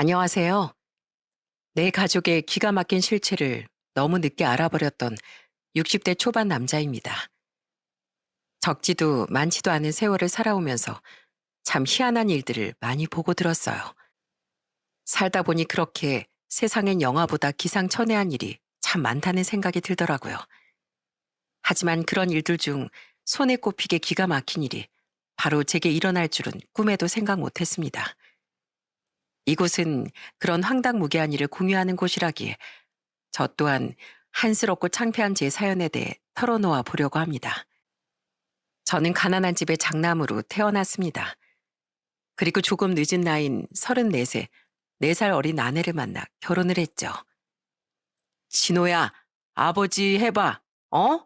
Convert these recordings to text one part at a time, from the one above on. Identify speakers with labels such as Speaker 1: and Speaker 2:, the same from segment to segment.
Speaker 1: 안녕하세요. 내 가족의 기가 막힌 실체를 너무 늦게 알아버렸던 60대 초반 남자입니다. 적지도 많지도 않은 세월을 살아오면서 참 희한한 일들을 많이 보고 들었어요. 살다 보니 그렇게 세상엔 영화보다 기상천외한 일이 참 많다는 생각이 들더라고요. 하지만 그런 일들 중 손에 꼽히게 기가 막힌 일이 바로 제게 일어날 줄은 꿈에도 생각 못 했습니다. 이곳은 그런 황당무계한 일을 공유하는 곳이라기에 저 또한 한스럽고 창피한 제 사연에 대해 털어놓아 보려고 합니다. 저는 가난한 집의 장남으로 태어났습니다. 그리고 조금 늦은 나이인 34세, 4살 어린 아내를 만나 결혼을 했죠. 진호야, 아버지 해봐. 어?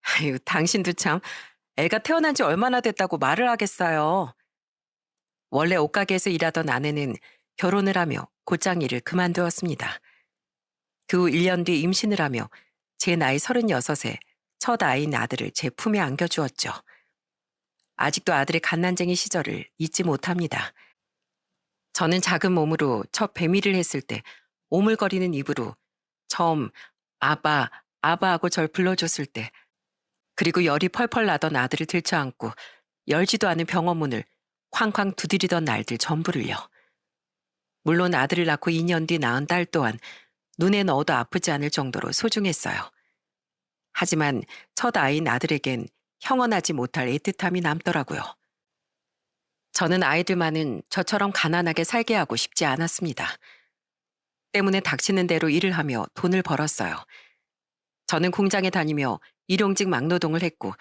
Speaker 1: 아유, 당신도 참 애가 태어난 지 얼마나 됐다고 말을 하겠어요. 원래 옷가게에서 일하던 아내는 결혼을 하며 곧장 일을 그만두었습니다. 그 후 1년 뒤 임신을 하며 제 나이 36에 첫 아이인 아들을 제 품에 안겨주었죠. 아직도 아들의 갓난쟁이 시절을 잊지 못합니다. 저는 작은 몸으로 첫 배밀을 했을 때 오물거리는 입으로 처음 아바, 아바 하고 절 불러줬을 때, 그리고 열이 펄펄 나던 아들을 들쳐안고 열지도 않은 병원 문을 쾅쾅 두드리던 날들 전부를요. 물론 아들을 낳고 2년 뒤 낳은 딸 또한 눈에 넣어도 아프지 않을 정도로 소중했어요. 하지만 첫 아이인 아들에겐 형언하지 못할 애틋함이 남더라고요. 저는 아이들만은 저처럼 가난하게 살게 하고 싶지 않았습니다. 때문에 닥치는 대로 일을 하며 돈을 벌었어요. 저는 공장에 다니며 일용직 막노동을 했고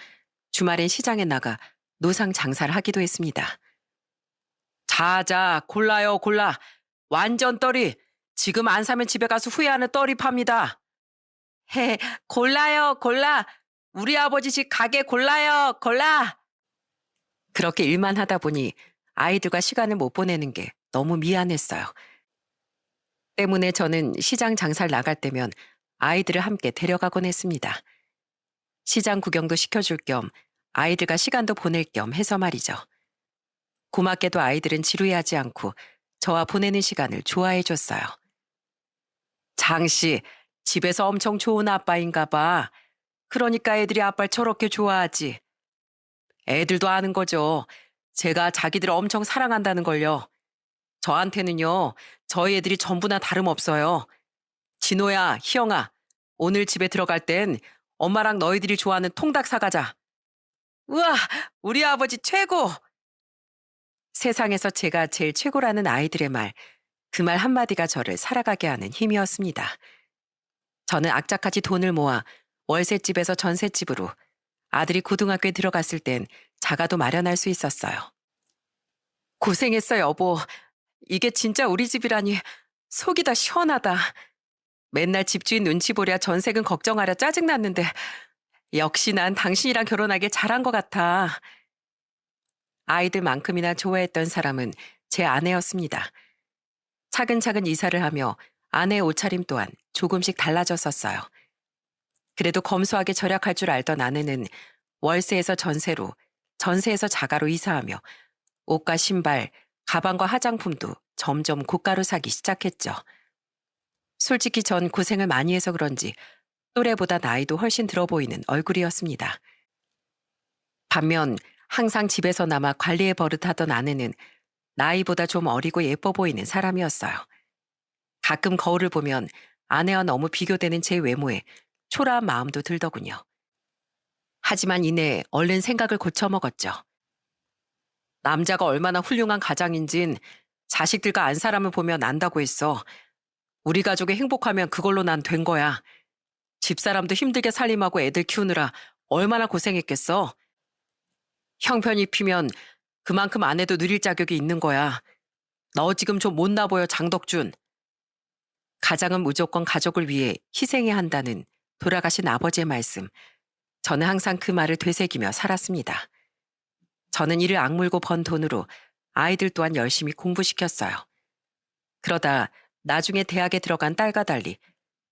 Speaker 1: 주말엔 시장에 나가 노상 장사를 하기도 했습니다. 자자, 골라요, 골라. 완전 떨이. 지금 안 사면 집에 가서 후회하는 떨이 팝니다. 헤, 골라요, 골라. 우리 아버지 집 가게 골라요, 골라. 그렇게 일만 하다 보니 아이들과 시간을 못 보내는 게 너무 미안했어요. 때문에 저는 시장 장사를 나갈 때면 아이들을 함께 데려가곤 했습니다. 시장 구경도 시켜줄 겸 아이들과 시간도 보낼 겸 해서 말이죠. 고맙게도 아이들은 지루해하지 않고 저와 보내는 시간을 좋아해 줬어요. 장씨, 집에서 엄청 좋은 아빠인가 봐. 그러니까 애들이 아빠를 저렇게 좋아하지. 애들도 아는 거죠. 제가 자기들을 엄청 사랑한다는 걸요. 저한테는요, 저희 애들이 전부나 다름없어요. 진호야, 희영아, 오늘 집에 들어갈 땐 엄마랑 너희들이 좋아하는 통닭 사가자. 우와, 우리 아버지 최고! 세상에서 제가 제일 최고라는 아이들의 말, 그 말 한마디가 저를 살아가게 하는 힘이었습니다. 저는 악착같이 돈을 모아 월세집에서 전셋집으로 아들이 고등학교에 들어갔을 땐 자가도 마련할 수 있었어요. 고생했어, 여보. 이게 진짜 우리 집이라니 속이 다 시원하다. 맨날 집주인 눈치 보랴 전세금 걱정하랴 짜증났는데 역시 난 당신이랑 결혼하길 잘한 것 같아. 아이들만큼이나 좋아했던 사람은 제 아내였습니다. 차근차근 이사를 하며 아내의 옷차림 또한 조금씩 달라졌었어요. 그래도 검소하게 절약할 줄 알던 아내는 월세에서 전세로, 전세에서 자가로 이사하며 옷과 신발, 가방과 화장품도 점점 고가로 사기 시작했죠. 솔직히 전 고생을 많이 해서 그런지 또래보다 나이도 훨씬 들어 보이는 얼굴이었습니다. 반면 항상 집에서 남아 관리의 버릇하던 아내는 나이보다 좀 어리고 예뻐 보이는 사람이었어요. 가끔 거울을 보면 아내와 너무 비교되는 제 외모에 초라한 마음도 들더군요. 하지만 이내 얼른 생각을 고쳐먹었죠. 남자가 얼마나 훌륭한 가장인진 자식들과 안 사람을 보면 안다고 했어. 우리 가족이 행복하면 그걸로 난 된 거야. 집사람도 힘들게 살림하고 애들 키우느라 얼마나 고생했겠어. 형편 입히면 그만큼 아내도 누릴 자격이 있는 거야. 너 지금 좀 못나 보여, 장덕준. 가장은 무조건 가족을 위해 희생해야 한다는 돌아가신 아버지의 말씀. 저는 항상 그 말을 되새기며 살았습니다. 저는 이를 악물고 번 돈으로 아이들 또한 열심히 공부시켰어요. 그러다 나중에 대학에 들어간 딸과 달리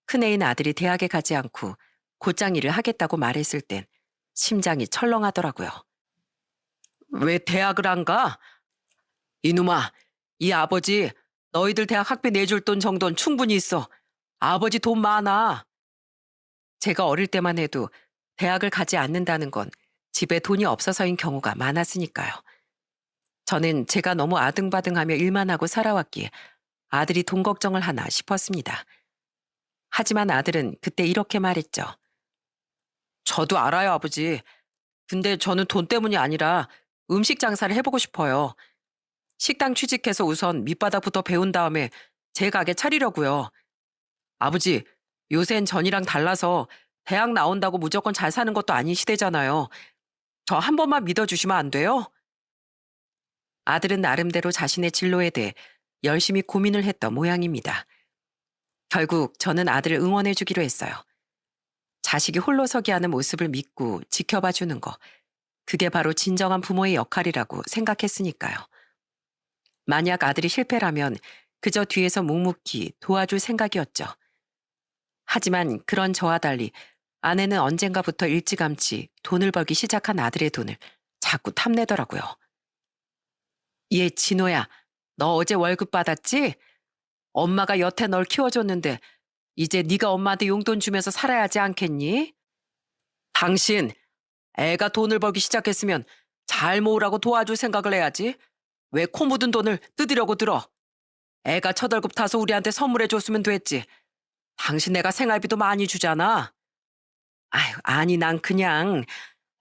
Speaker 1: 큰애인 아들이 대학에 가지 않고 곧장 일을 하겠다고 말했을 땐 심장이 철렁하더라고요. 왜 대학을 안 가? 이놈아, 이 아버지 너희들 대학 학비 내줄 돈 정도는 충분히 있어. 아버지 돈 많아. 제가 어릴 때만 해도 대학을 가지 않는다는 건 집에 돈이 없어서인 경우가 많았으니까요. 저는 제가 너무 아등바등하며 일만 하고 살아왔기에 아들이 돈 걱정을 하나 싶었습니다. 하지만 아들은 그때 이렇게 말했죠. 저도 알아요, 아버지. 근데 저는 돈 때문이 아니라 음식 장사를 해보고 싶어요. 식당 취직해서 우선 밑바닥부터 배운 다음에 제 가게 차리려고요. 아버지, 요샌 전이랑 달라서 대학 나온다고 무조건 잘 사는 것도 아닌 시대잖아요. 저 한 번만 믿어주시면 안 돼요? 아들은 나름대로 자신의 진로에 대해 열심히 고민을 했던 모양입니다. 결국 저는 아들을 응원해주기로 했어요. 자식이 홀로 서게 하는 모습을 믿고 지켜봐 주는 거. 그게 바로 진정한 부모의 역할이라고 생각했으니까요. 만약 아들이 실패라면 그저 뒤에서 묵묵히 도와줄 생각이었죠. 하지만 그런 저와 달리 아내는 언젠가부터 일찌감치 돈을 벌기 시작한 아들의 돈을 자꾸 탐내더라고요. 얘 진호야, 너 어제 월급 받았지? 엄마가 여태 널 키워줬는데 이제 네가 엄마한테 용돈 주면서 살아야 하지 않겠니? 당신, 애가 돈을 벌기 시작했으면 잘 모으라고 도와줄 생각을 해야지. 왜 코 묻은 돈을 뜯으려고 들어? 애가 첫 월급 타서 우리한테 선물해 줬으면 됐지. 당신 내가 생활비도 많이 주잖아. 아유, 아니 난 그냥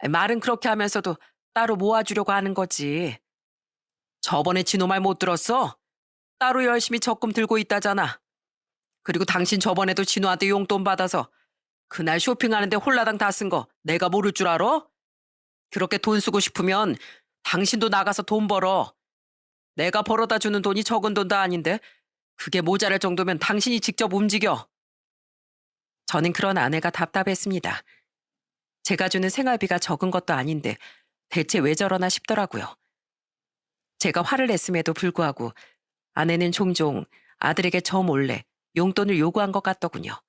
Speaker 1: 말은 그렇게 하면서도 따로 모아주려고 하는 거지. 저번에 진호 말 못 들었어? 따로 열심히 적금 들고 있다잖아. 그리고 당신 저번에도 진호한테 용돈 받아서 그날 쇼핑하는데 홀라당 다 쓴 거 내가 모를 줄 알아? 그렇게 돈 쓰고 싶으면 당신도 나가서 돈 벌어. 내가 벌어다 주는 돈이 적은 돈도 아닌데 그게 모자랄 정도면 당신이 직접 움직여. 저는 그런 아내가 답답했습니다. 제가 주는 생활비가 적은 것도 아닌데 대체 왜 저러나 싶더라고요. 제가 화를 냈음에도 불구하고 아내는 종종 아들에게 저 몰래 용돈을 요구한 것 같더군요.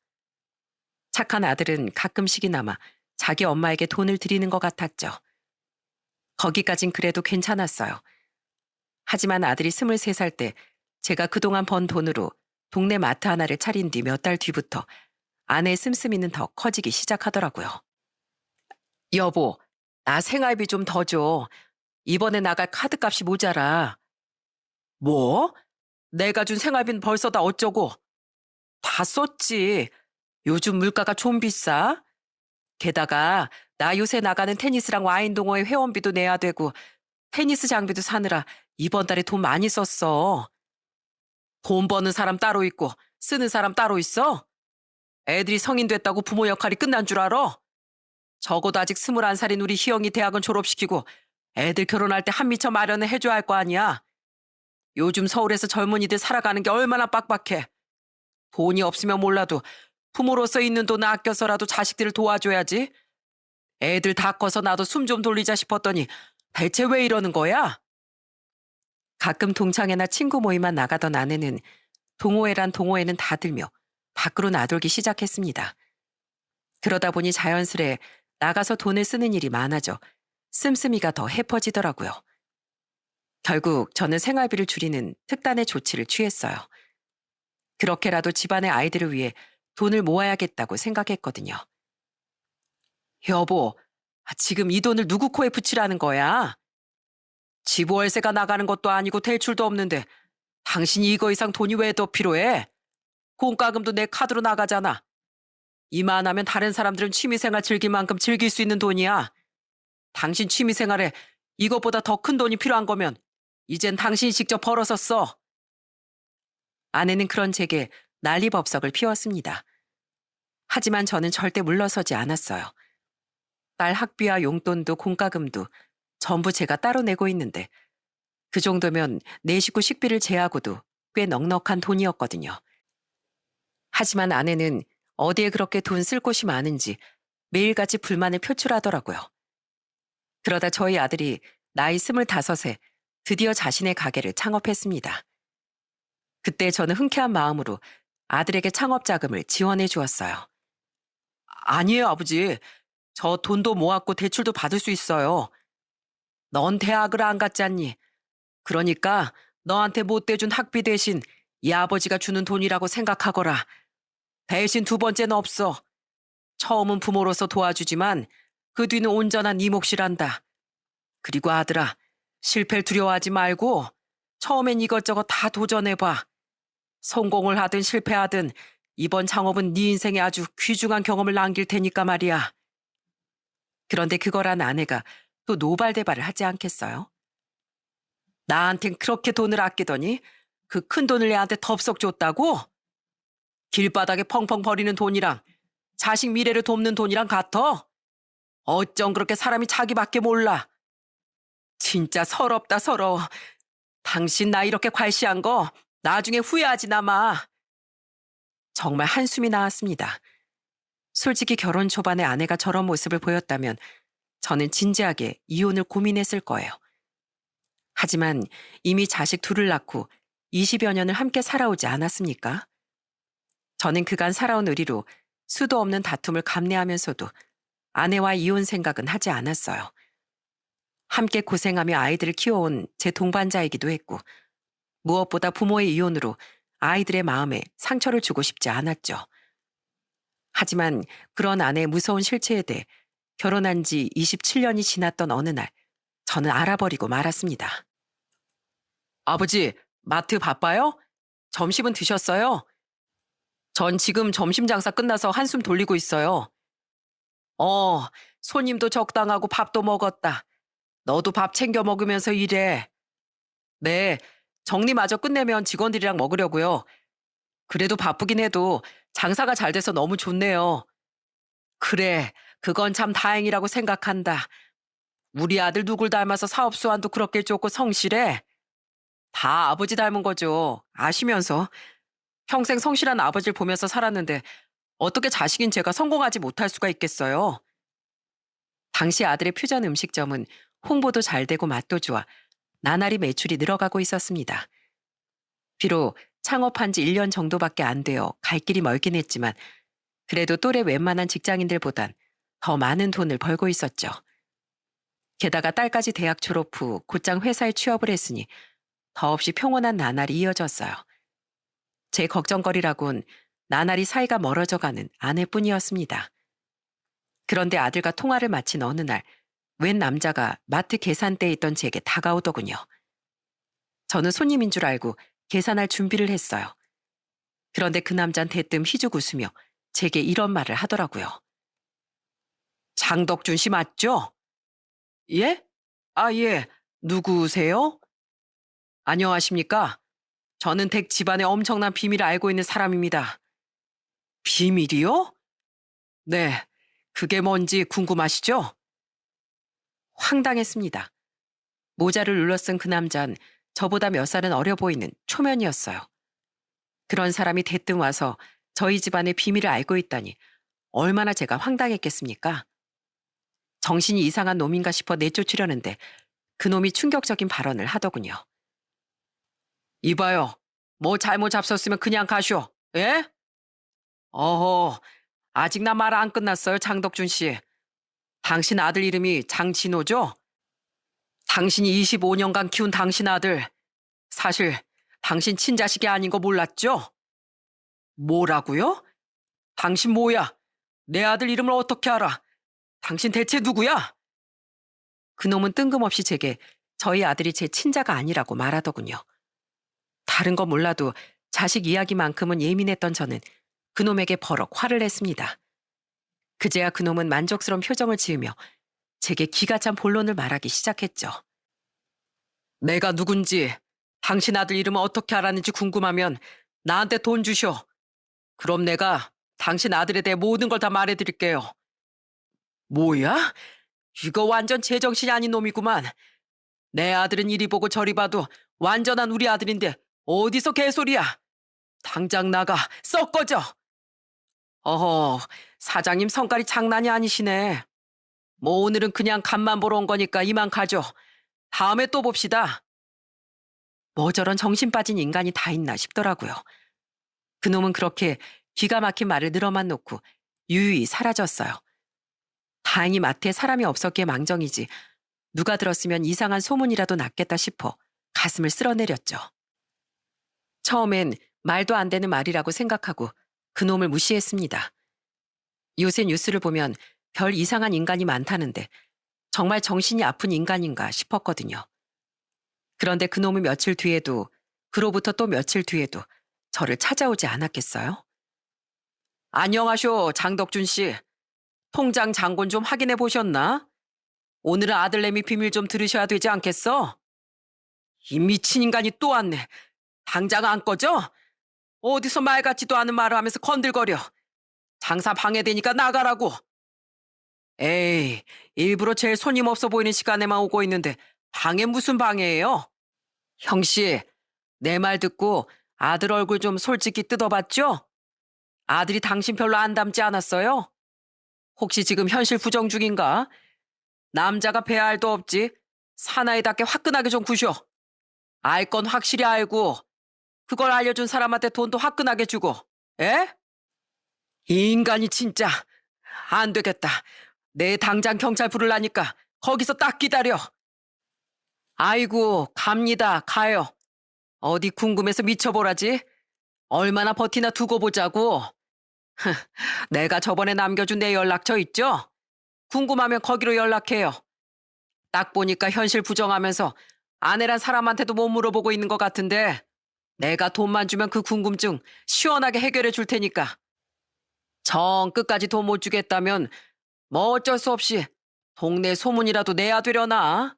Speaker 1: 착한 아들은 가끔씩이나마 자기 엄마에게 돈을 드리는 것 같았죠. 거기까진 그래도 괜찮았어요. 하지만 아들이 23살 때 제가 그동안 번 돈으로 동네 마트 하나를 차린 뒤 몇 달 뒤부터 아내의 씀씀이는 더 커지기 시작하더라고요. 여보, 나 생활비 좀 더 줘. 이번에 나갈 카드값이 모자라. 뭐? 내가 준 생활비는 벌써 다 어쩌고? 다 썼지. 요즘 물가가 좀 비싸. 게다가 나 요새 나가는 테니스랑 와인 동호회 회원비도 내야 되고 테니스 장비도 사느라 이번 달에 돈 많이 썼어. 돈 버는 사람 따로 있고 쓰는 사람 따로 있어? 애들이 성인 됐다고 부모 역할이 끝난 줄 알아? 적어도 아직 21살인 우리 희영이 대학은 졸업시키고 애들 결혼할 때 한미처 마련을 해줘야 할 거 아니야. 요즘 서울에서 젊은이들 살아가는 게 얼마나 빡빡해. 돈이 없으면 몰라도 부모로서 있는 돈을 아껴서라도 자식들을 도와줘야지. 애들 다 커서 나도 숨 좀 돌리자 싶었더니 대체 왜 이러는 거야? 가끔 동창회나 친구 모임만 나가던 아내는 동호회란 동호회는 다 들며 밖으로 나돌기 시작했습니다. 그러다 보니 자연스레 나가서 돈을 쓰는 일이 많아져 씀씀이가 더 해퍼지더라고요. 결국 저는 생활비를 줄이는 특단의 조치를 취했어요. 그렇게라도 집안의 아이들을 위해 돈을 모아야겠다고 생각했거든요. 여보, 지금 이 돈을 누구 코에 붙이라는 거야? 집 월세가 나가는 것도 아니고 대출도 없는데 당신이 이거 이상 돈이 왜 더 필요해? 공과금도 내 카드로 나가잖아. 이만하면 다른 사람들은 취미생활 즐길 만큼 즐길 수 있는 돈이야. 당신 취미생활에 이것보다 더 큰 돈이 필요한 거면 이젠 당신이 직접 벌어서 써. 아내는 그런 제게 난리법석을 피웠습니다. 하지만 저는 절대 물러서지 않았어요. 딸 학비와 용돈도 공과금도 전부 제가 따로 내고 있는데 그 정도면 내 식구 식비를 제하고도 꽤 넉넉한 돈이었거든요. 하지만 아내는 어디에 그렇게 돈 쓸 곳이 많은지 매일같이 불만을 표출하더라고요. 그러다 저희 아들이 나이 25에 드디어 자신의 가게를 창업했습니다. 그때 저는 흔쾌한 마음으로 아들에게 창업 자금을 지원해 주었어요. 아니에요, 아버지. 저 돈도 모았고 대출도 받을 수 있어요. 넌 대학을 안 갔지 않니? 그러니까 너한테 못 대준 학비 대신 이 아버지가 주는 돈이라고 생각하거라. 대신 두 번째는 없어. 처음은 부모로서 도와주지만 그 뒤는 온전한 네 몫이란다. 그리고 아들아, 실패를 두려워하지 말고 처음엔 이것저것 다 도전해봐. 성공을 하든 실패하든 이번 창업은 네 인생에 아주 귀중한 경험을 남길 테니까 말이야. 그런데 그거란 아내가 또 노발대발을 하지 않겠어요? 나한텐 그렇게 돈을 아끼더니 그 큰 돈을 애한테 덥석 줬다고? 길바닥에 펑펑 버리는 돈이랑 자식 미래를 돕는 돈이랑 같아? 어쩜 그렇게 사람이 자기밖에 몰라. 진짜 서럽다 서러워. 당신 나 이렇게 괄시한 거 나중에 후회하지나 마. 정말 한숨이 나왔습니다. 솔직히 결혼 초반에 아내가 저런 모습을 보였다면 저는 진지하게 이혼을 고민했을 거예요. 하지만 이미 자식 둘을 낳고 20여 년을 함께 살아오지 않았습니까? 저는 그간 살아온 의리로 수도 없는 다툼을 감내하면서도 아내와 이혼 생각은 하지 않았어요. 함께 고생하며 아이들을 키워온 제 동반자이기도 했고 무엇보다 부모의 이혼으로 아이들의 마음에 상처를 주고 싶지 않았죠. 하지만 그런 아내의 무서운 실체에 대해 결혼한 지 27년이 지났던 어느 날 저는 알아버리고 말았습니다. 아버지, 마트 바빠요? 점심은 드셨어요? 전 지금 점심 장사 끝나서 한숨 돌리고 있어요. 어, 손님도 적당하고 밥도 먹었다. 너도 밥 챙겨 먹으면서 일해. 네, 정리마저 끝내면 직원들이랑 먹으려고요. 그래도 바쁘긴 해도 장사가 잘 돼서 너무 좋네요. 그래, 그건 참 다행이라고 생각한다. 우리 아들 누굴 닮아서 사업 수완도 그렇게 좋고 성실해? 다 아버지 닮은 거죠. 아시면서. 평생 성실한 아버지를 보면서 살았는데 어떻게 자식인 제가 성공하지 못할 수가 있겠어요? 당시 아들의 퓨전 음식점은 홍보도 잘 되고 맛도 좋아 나날이 매출이 늘어가고 있었습니다. 비록 창업한 지 1년 정도밖에 안 되어 갈 길이 멀긴 했지만 그래도 또래 웬만한 직장인들보단 더 많은 돈을 벌고 있었죠. 게다가 딸까지 대학 졸업 후 곧장 회사에 취업을 했으니 더없이 평온한 나날이 이어졌어요. 제 걱정거리라곤 나날이 사이가 멀어져가는 아내뿐이었습니다. 그런데 아들과 통화를 마친 어느 날 웬 남자가 마트 계산대에 있던 제게 다가오더군요. 저는 손님인 줄 알고 계산할 준비를 했어요. 그런데 그 남자는 대뜸 희죽 웃으며 제게 이런 말을 하더라고요. 장덕준 씨 맞죠? 예? 아, 예. 누구세요? 안녕하십니까? 저는 댁 집안의 엄청난 비밀을 알고 있는 사람입니다. 비밀이요? 네. 그게 뭔지 궁금하시죠? 황당했습니다. 모자를 눌러쓴 그 남자는 저보다 몇 살은 어려 보이는 초면이었어요. 그런 사람이 대뜸 와서 저희 집안의 비밀을 알고 있다니 얼마나 제가 황당했겠습니까? 정신이 이상한 놈인가 싶어 내쫓으려는데 그놈이 충격적인 발언을 하더군요. 이봐요. 뭐 잘못 잡섰으면 그냥 가쇼. 예? 어허, 아직 나 말 안 끝났어요, 장덕준 씨. 당신 아들 이름이 장진호죠? 당신이 25년간 키운 당신 아들. 사실 당신 친자식이 아닌 거 몰랐죠? 뭐라고요? 당신 뭐야? 내 아들 이름을 어떻게 알아? 당신 대체 누구야? 그놈은 뜬금없이 제게 저희 아들이 제 친자가 아니라고 말하더군요. 다른 건 몰라도 자식 이야기만큼은 예민했던 저는 그놈에게 버럭 화를 냈습니다. 그제야 그놈은 만족스러운 표정을 지으며 제게 기가 찬 본론을 말하기 시작했죠. 내가 누군지, 당신 아들 이름을 어떻게 알았는지 궁금하면 나한테 돈 주쇼. 그럼 내가 당신 아들에 대해 모든 걸 다 말해드릴게요. 뭐야? 이거 완전 제정신이 아닌 놈이구만. 내 아들은 이리 보고 저리 봐도 완전한 우리 아들인데 어디서 개소리야? 당장 나가, 썩 꺼져. 어허, 사장님 성깔이 장난이 아니시네. 뭐 오늘은 그냥 간만 보러 온 거니까 이만 가죠. 다음에 또 봅시다. 뭐 저런 정신 빠진 인간이 다 있나 싶더라고요. 그놈은 그렇게 기가 막힌 말을 늘어만 놓고 유유히 사라졌어요. 다행히 마트에 사람이 없었기에 망정이지 누가 들었으면 이상한 소문이라도 났겠다 싶어 가슴을 쓸어내렸죠. 처음엔 말도 안 되는 말이라고 생각하고 그놈을 무시했습니다. 요새 뉴스를 보면 별 이상한 인간이 많다는데 정말 정신이 아픈 인간인가 싶었거든요. 그런데 그놈은 며칠 뒤에도, 그로부터 또 며칠 뒤에도 저를 찾아오지 않았겠어요? 안녕하쇼, 장덕준 씨. 통장 잔곤 좀 확인해 보셨나? 오늘은 아들내미 비밀 좀 들으셔야 되지 않겠어? 이 미친 인간이 또 왔네. 당장 안 꺼져? 어디서 말 같지도 않은 말을 하면서 건들거려. 장사 방해되니까 나가라고. 에이, 일부러 제일 손님 없어 보이는 시간에만 오고 있는데 방해 무슨 방해예요? 형씨, 내 말 듣고 아들 얼굴 좀 솔직히 뜯어봤죠? 아들이 당신 별로 안 닮지 않았어요? 혹시 지금 현실 부정 중인가? 남자가 배알도 없지. 사나이답게 화끈하게 좀 구셔. 알 건 확실히 알고 그걸 알려준 사람한테 돈도 화끈하게 주고. 에? 이 인간이 진짜 안 되겠다. 내 당장 경찰 부르라니까 거기서 딱 기다려. 아이고, 갑니다. 가요. 어디 궁금해서 미쳐보라지. 얼마나 버티나 두고 보자고. 내가 저번에 남겨준 내 연락처 있죠? 궁금하면 거기로 연락해요. 딱 보니까 현실 부정하면서 아내란 사람한테도 못 물어보고 있는 것 같은데 내가 돈만 주면 그 궁금증 시원하게 해결해 줄 테니까. 정 끝까지 돈 못 주겠다면 뭐 어쩔 수 없이 동네 소문이라도 내야 되려나?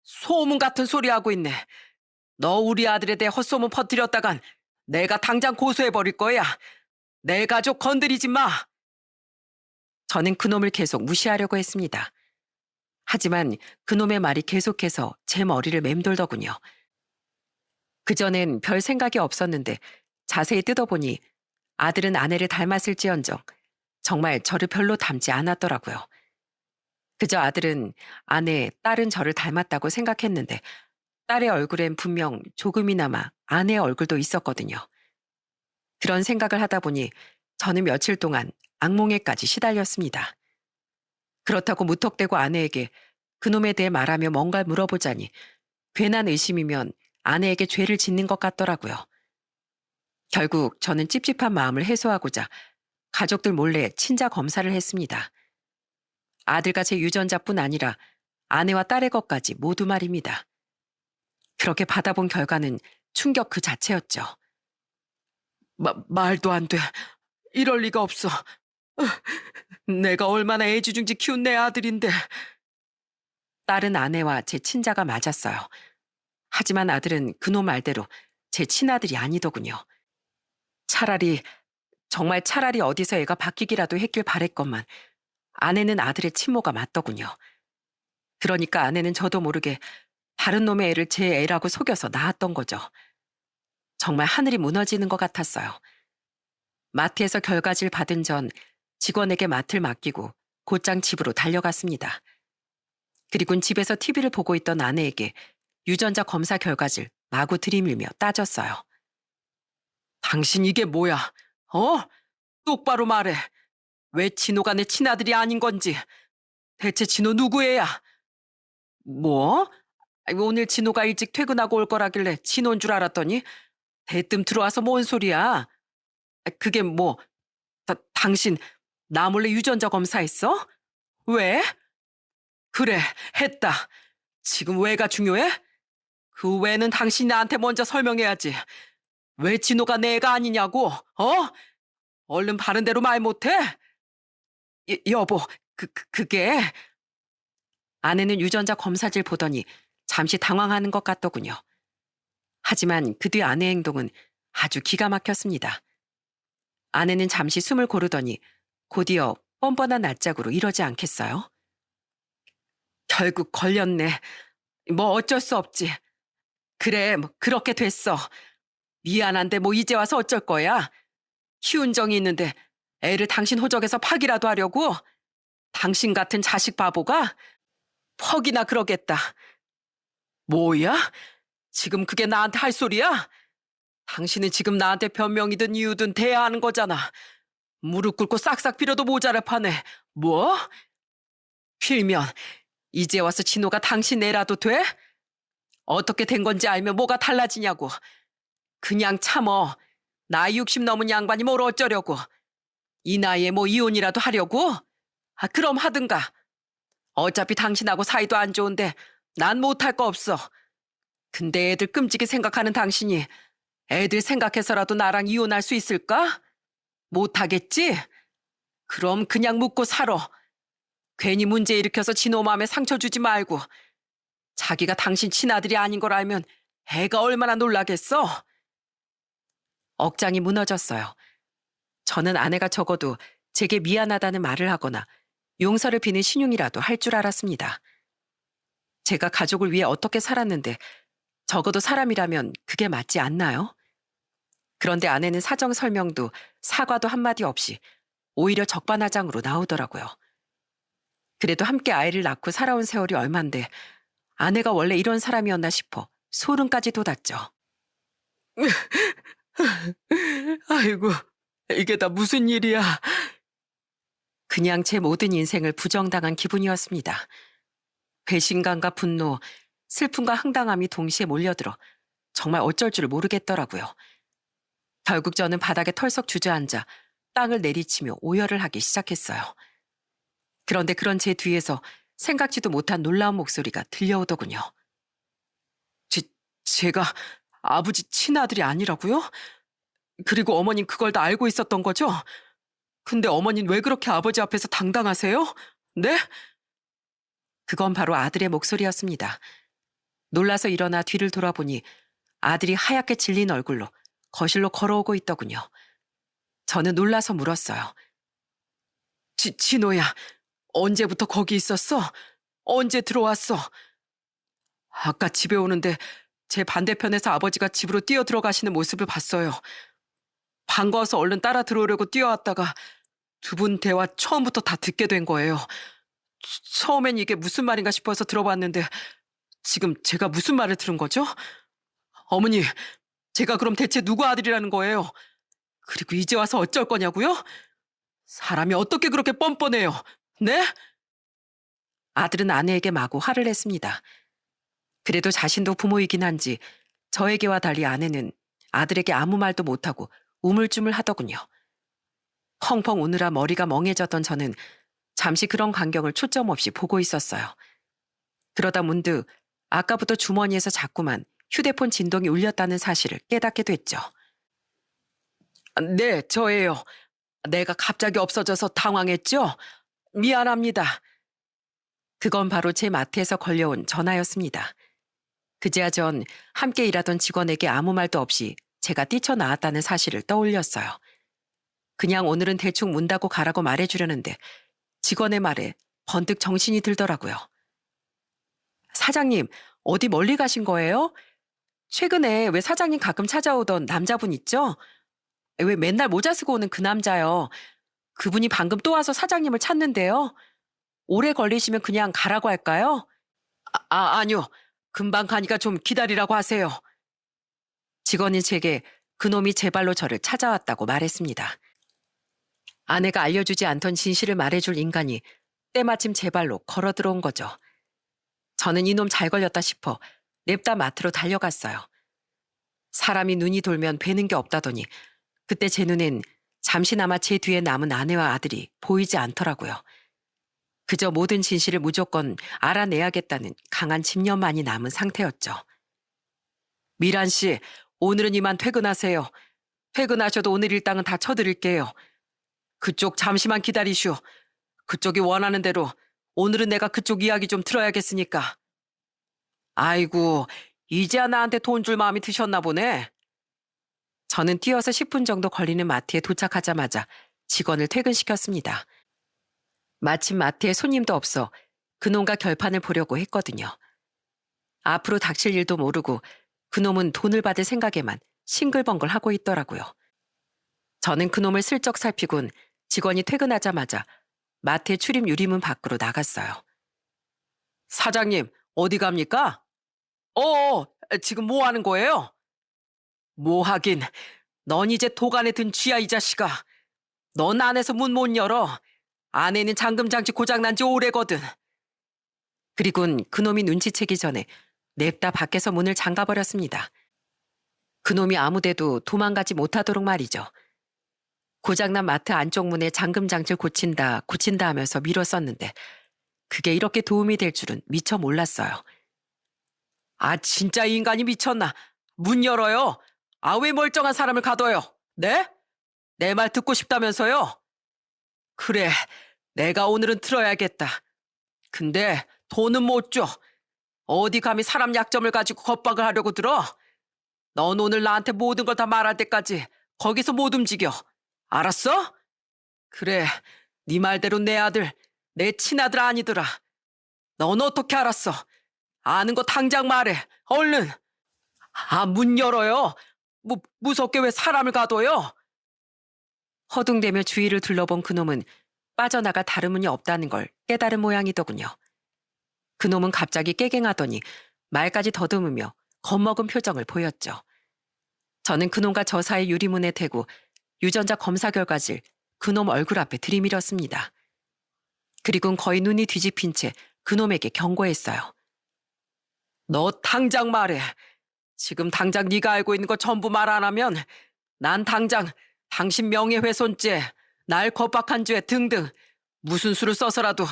Speaker 1: 소문 같은 소리 하고 있네. 너 우리 아들에 대해 헛소문 퍼뜨렸다간 내가 당장 고소해버릴 거야. 내 가족 건드리지 마. 저는 그놈을 계속 무시하려고 했습니다. 하지만 그놈의 말이 계속해서 제 머리를 맴돌더군요. 그전엔 별 생각이 없었는데 자세히 뜯어보니 아들은 아내를 닮았을지언정 정말 저를 별로 닮지 않았더라고요. 그저 아들은 아내, 딸은 저를 닮았다고 생각했는데 딸의 얼굴엔 분명 조금이나마 아내의 얼굴도 있었거든요. 그런 생각을 하다 보니 저는 며칠 동안 악몽에까지 시달렸습니다. 그렇다고 무턱대고 아내에게 그놈에 대해 말하며 뭔가 물어보자니 괜한 의심이면 아내에게 죄를 짓는 것 같더라고요. 결국 저는 찝찝한 마음을 해소하고자 가족들 몰래 친자 검사를 했습니다. 아들과 제 유전자뿐 아니라 아내와 딸의 것까지 모두 말입니다. 그렇게 받아본 결과는 충격 그 자체였죠. 말도 안 돼. 이럴 리가 없어. 내가 얼마나 애지중지 키운 내 아들인데. 딸은 아내와 제 친자가 맞았어요. 하지만 아들은 그놈 말대로 제 친아들이 아니더군요. 차라리, 정말 차라리 어디서 애가 바뀌기라도 했길 바랬건만 아내는 아들의 친모가 맞더군요. 그러니까 아내는 저도 모르게 다른 놈의 애를 제 애라고 속여서 낳았던 거죠. 정말 하늘이 무너지는 것 같았어요. 마트에서 결과지를 받은 전 직원에게 마트를 맡기고 곧장 집으로 달려갔습니다. 그리곤 집에서 TV를 보고 있던 아내에게 유전자 검사 결과지를 마구 들이밀며 따졌어요. 당신 이게 뭐야? 어? 똑바로 말해. 왜 진호가 내 친아들이 아닌 건지. 대체 진호 누구 애야? 뭐? 오늘 진호가 일찍 퇴근하고 올 거라길래 진호인 줄 알았더니 대뜸 들어와서 뭔 소리야? 그게 뭐, 당신 나 몰래 유전자 검사했어? 왜? 그래, 했다. 지금 왜가 중요해? 그 왜는 당신이 나한테 먼저 설명해야지. 왜 진호가 내 애가 아니냐고, 어? 얼른 바른 대로 말 못해? 여보, 그게... 아내는 유전자 검사지를 보더니 잠시 당황하는 것 같더군요. 하지만 그 뒤 아내의 행동은 아주 기가 막혔습니다. 아내는 잠시 숨을 고르더니 곧이어 뻔뻔한 낯짝으로 이러지 않겠어요? 결국 걸렸네. 뭐 어쩔 수 없지. 그래, 뭐 그렇게 됐어. 미안한데 뭐 이제 와서 어쩔 거야? 키운 정이 있는데 애를 당신 호적에서 파기라도 하려고? 당신 같은 자식 바보가? 퍽이나 그러겠다. 뭐야? 지금 그게 나한테 할 소리야? 당신은 지금 나한테 변명이든 이유든 대야 하는 거잖아. 무릎 꿇고 싹싹 빌어도 모자랄 판에 뭐? 빌면 이제 와서 진호가 당신 애라도 돼? 어떻게 된 건지 알면 뭐가 달라지냐고. 그냥 참어. 나이 60 넘은 양반이 뭘 어쩌려고. 이 나이에 뭐 이혼이라도 하려고? 그럼 하든가. 어차피 당신하고 사이도 안 좋은데 난 못할 거 없어. 근데 애들 끔찍이 생각하는 당신이 애들 생각해서라도 나랑 이혼할 수 있을까? 못하겠지? 그럼 그냥 묻고 살아. 괜히 문제 일으켜서 진호 마음에 상처 주지 말고. 자기가 당신 친아들이 아닌 걸 알면 애가 얼마나 놀라겠어? 억장이 무너졌어요. 저는 아내가 적어도 제게 미안하다는 말을 하거나 용서를 비는 신용이라도 할 줄 알았습니다. 제가 가족을 위해 어떻게 살았는데 적어도 사람이라면 그게 맞지 않나요? 그런데 아내는 사정 설명도 사과도 한마디 없이 오히려 적반하장으로 나오더라고요. 그래도 함께 아이를 낳고 살아온 세월이 얼만데 아내가 원래 이런 사람이었나 싶어 소름까지 돋았죠. 아이고, 이게 다 무슨 일이야. 그냥 제 모든 인생을 부정당한 기분이었습니다. 배신감과 분노, 슬픔과 황당함이 동시에 몰려들어 정말 어쩔 줄 모르겠더라고요. 결국 저는 바닥에 털썩 주저앉아 땅을 내리치며 오열을 하기 시작했어요. 그런데 그런 제 뒤에서 생각지도 못한 놀라운 목소리가 들려오더군요. 제가 아버지 친아들이 아니라고요? 그리고 어머님 그걸 다 알고 있었던 거죠? 근데 어머님 왜 그렇게 아버지 앞에서 당당하세요? 네? 그건 바로 아들의 목소리였습니다. 놀라서 일어나 뒤를 돌아보니 아들이 하얗게 질린 얼굴로 거실로 걸어오고 있더군요. 저는 놀라서 물었어요. 진호야, 언제부터 거기 있었어? 언제 들어왔어? 아까 집에 오는데 제 반대편에서 아버지가 집으로 뛰어 들어가시는 모습을 봤어요. 반가워서 얼른 따라 들어오려고 뛰어왔다가 두 분 대화 처음부터 다 듣게 된 거예요. 처음엔 이게 무슨 말인가 싶어서 들어봤는데 지금 제가 무슨 말을 들은 거죠? 어머니, 제가 그럼 대체 누구 아들이라는 거예요? 그리고 이제 와서 어쩔 거냐고요? 사람이 어떻게 그렇게 뻔뻔해요? 네? 아들은 아내에게 마구 화를 냈습니다. 그래도 자신도 부모이긴 한지 저에게와 달리 아내는 아들에게 아무 말도 못하고 우물쭈물 하더군요. 펑펑 우느라 머리가 멍해졌던 저는 잠시 그런 광경을 초점 없이 보고 있었어요. 그러다 문득 아까부터 주머니에서 자꾸만 휴대폰 진동이 울렸다는 사실을 깨닫게 됐죠. 네, 저예요. 내가 갑자기 없어져서 당황했죠? 미안합니다. 그건 바로 제 마트에서 걸려온 전화였습니다. 그제야 전 함께 일하던 직원에게 아무 말도 없이 제가 뛰쳐나왔다는 사실을 떠올렸어요. 그냥 오늘은 대충 문다고 가라고 말해주려는데 직원의 말에 번뜩 정신이 들더라고요. 사장님, 어디 멀리 가신 거예요? 최근에 왜 사장님 가끔 찾아오던 남자분 있죠? 왜 맨날 모자 쓰고 오는 그 남자요. 그분이 방금 또 와서 사장님을 찾는데요. 오래 걸리시면 그냥 가라고 할까요? 아니요. 금방 가니까 좀 기다리라고 하세요. 직원이 제게 그놈이 제 발로 저를 찾아왔다고 말했습니다. 아내가 알려주지 않던 진실을 말해줄 인간이 때마침 제 발로 걸어 들어온 거죠. 저는 이놈 잘 걸렸다 싶어 냅다 마트로 달려갔어요. 사람이 눈이 돌면 뵈는 게 없다더니 그때 제 눈엔 잠시나마 제 뒤에 남은 아내와 아들이 보이지 않더라고요. 그저 모든 진실을 무조건 알아내야겠다는 강한 집념만이 남은 상태였죠. 미란 씨, 오늘은 이만 퇴근하세요. 퇴근하셔도 오늘 일당은 다 쳐드릴게요. 그쪽 잠시만 기다리슈. 그쪽이 원하는 대로 오늘은 내가 그쪽 이야기 좀 들어야겠으니까. 아이고, 이제야 나한테 돈 줄 마음이 드셨나 보네. 저는 뛰어서 10분 정도 걸리는 마트에 도착하자마자 직원을 퇴근시켰습니다. 마침 마트에 손님도 없어 그놈과 결판을 보려고 했거든요. 앞으로 닥칠 일도 모르고 그놈은 돈을 받을 생각에만 싱글벙글 하고 있더라고요. 저는 그놈을 슬쩍 살피곤 직원이 퇴근하자마자 마트의 출입 유리문 밖으로 나갔어요. 사장님, 어디 갑니까? 지금 뭐 하는 거예요? 뭐 하긴, 넌 이제 도간에 든 쥐야 이 자식아. 넌 안에서 문 못 열어. 안에는 잠금장치 고장난 지 오래거든. 그리곤 그놈이 눈치채기 전에 냅다 밖에서 문을 잠가버렸습니다. 그놈이 아무데도 도망가지 못하도록 말이죠. 고장난 마트 안쪽 문에 잠금 장치를 고친다 하면서 밀었었는데 그게 이렇게 도움이 될 줄은 미처 몰랐어요. 아, 진짜 이 인간이 미쳤나? 문 열어요. 아, 왜 멀쩡한 사람을 가둬요? 네? 내 말 듣고 싶다면서요? 그래, 내가 오늘은 틀어야겠다. 근데 돈은 못 줘. 어디 감히 사람 약점을 가지고 겁박을 하려고 들어? 넌 오늘 나한테 모든 걸 다 말할 때까지 거기서 못 움직여. 알았어? 그래, 네 말대로 내 아들, 내 친아들 아니더라. 넌 어떻게 알았어? 아는 거 당장 말해. 얼른. 아, 문 열어요. 무섭게 왜 사람을 가둬요? 허둥대며 주위를 둘러본 그놈은 빠져나갈 다른 문이 없다는 걸 깨달은 모양이더군요. 그놈은 갑자기 깨갱하더니 말까지 더듬으며 겁먹은 표정을 보였죠. 저는 그놈과 저 사이 유리문에 대고 유전자 검사 결과지를 그놈 얼굴 앞에 들이밀었습니다. 그리고는 거의 눈이 뒤집힌 채 그놈에게 경고했어요. 너 당장 말해. 지금 당장 네가 알고 있는 거 전부 말 안 하면 난 당장 당신 명예훼손죄, 날 겁박한 죄 등등 무슨 수를 써서라도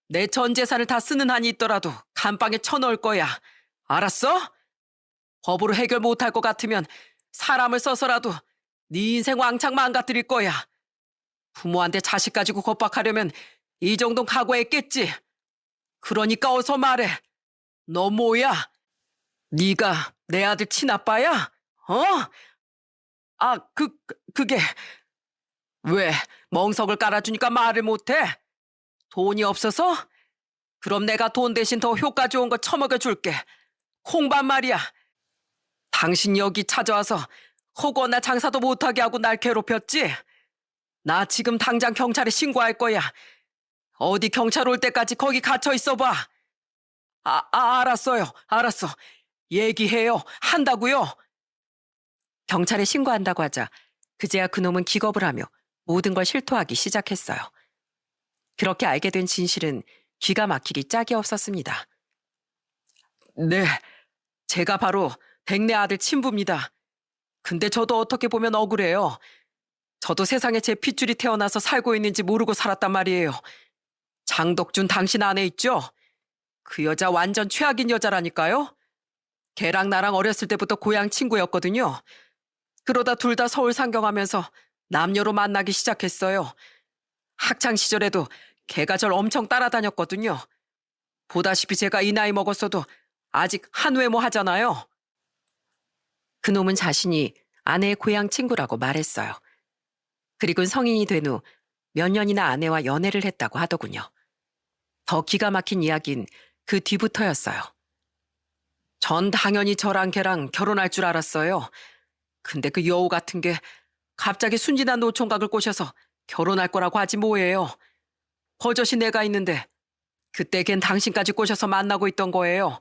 Speaker 1: 내 전 재산을 다 쓰는 한이 있더라도 감방에 쳐넣을 거야. 알았어? 법으로 해결 못할 것 같으면 사람을 써서라도 네 인생 왕창 망가뜨릴 거야. 부모한테 자식 가지고 겁박하려면 이 정도는 각오했겠지. 그러니까 어서 말해. 너 뭐야? 네가 내 아들 친아빠야? 어? 아, 그게 왜 멍석을 깔아주니까 말을 못해? 돈이 없어서? 그럼 내가 돈 대신 더 효과 좋은 거 처먹여 줄게. 콩밥 말이야. 당신 여기 찾아와서 허거나 장사도 못하게 하고 날 괴롭혔지? 나 지금 당장 경찰에 신고할 거야. 어디 경찰 올 때까지 거기 갇혀 있어봐. 알았어요. 알았어. 얘기해요. 한다고요. 경찰에 신고한다고 하자 그제야 그놈은 기겁을 하며 모든 걸 실토하기 시작했어요. 그렇게 알게 된 진실은 기가 막히기 짝이 없었습니다. 네, 제가 바로 댁내 아들 친부입니다. 근데 저도 어떻게 보면 억울해요. 저도 세상에 제 핏줄이 태어나서 살고 있는지 모르고 살았단 말이에요. 장덕준 당신 아내 있죠? 그 여자 완전 최악인 여자라니까요. 걔랑 나랑 어렸을 때부터 고향 친구였거든요. 그러다 둘 다 서울 상경하면서 남녀로 만나기 시작했어요. 학창 시절에도 걔가 절 엄청 따라다녔거든요. 보다시피 제가 이 나이 먹었어도 아직 한 외모 하잖아요. 그놈은 자신이 아내의 고향 친구라고 말했어요. 그리고 성인이 된 후 몇 년이나 아내와 연애를 했다고 하더군요. 더 기가 막힌 이야기는 그 뒤부터였어요. 전 당연히 저랑 걔랑 결혼할 줄 알았어요. 근데 그 여우 같은 게 갑자기 순진한 노총각을 꼬셔서 결혼할 거라고 하지 뭐예요. 버젓이 내가 있는데 그때 걘 당신까지 꼬셔서 만나고 있던 거예요.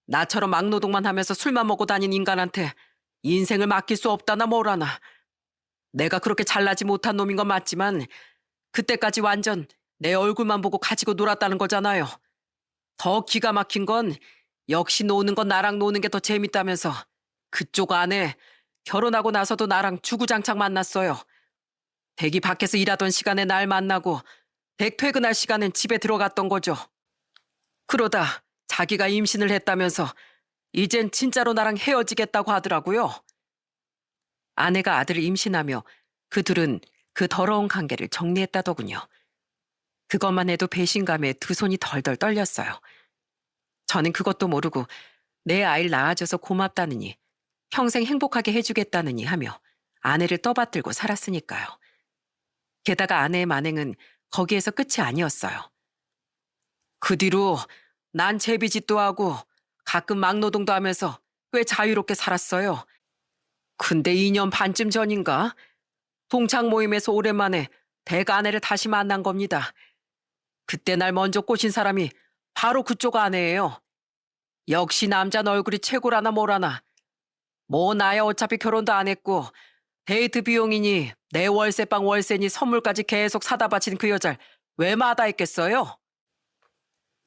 Speaker 1: 나처럼 막노동만 하면서 술만 먹고 다닌 인간한테 인생을 맡길 수 없다나 뭐라나. 내가 그렇게 잘나지 못한 놈인 건 맞지만 그때까지 완전 내 얼굴만 보고 가지고 놀았다는 거잖아요. 더 기가 막힌 건 역시 노는 건 나랑 노는 게 더 재밌다면서 그쪽 아내 결혼하고 나서도 나랑 주구장창 만났어요. 댁이 밖에서 일하던 시간에 날 만나고 댁 퇴근할 시간엔 집에 들어갔던 거죠. 그러다 자기가 임신을 했다면서 이젠 진짜로 나랑 헤어지겠다고 하더라고요. 아내가 아들을 임신하며 그 둘은 그 더러운 관계를 정리했다더군요. 그것만 해도 배신감에 두 손이 덜덜 떨렸어요. 저는 그것도 모르고 내 아이를 낳아줘서 고맙다느니 평생 행복하게 해주겠다느니 하며 아내를 떠받들고 살았으니까요. 게다가 아내의 만행은 거기에서 끝이 아니었어요. 그 뒤로 난 제비짓도 하고 가끔 막노동도 하면서 꽤 자유롭게 살았어요. 근데 2년 반쯤 전인가 동창 모임에서 오랜만에 댁 아내를 다시 만난 겁니다. 그때 날 먼저 꼬신 사람이 바로 그쪽 아내예요. 역시 남자는 얼굴이 최고라나 뭐라나. 뭐 나야 어차피 결혼도 안 했고 데이트 비용이니 내 월세방 월세니 선물까지 계속 사다 바친 그 여자를 왜 마다했겠어요?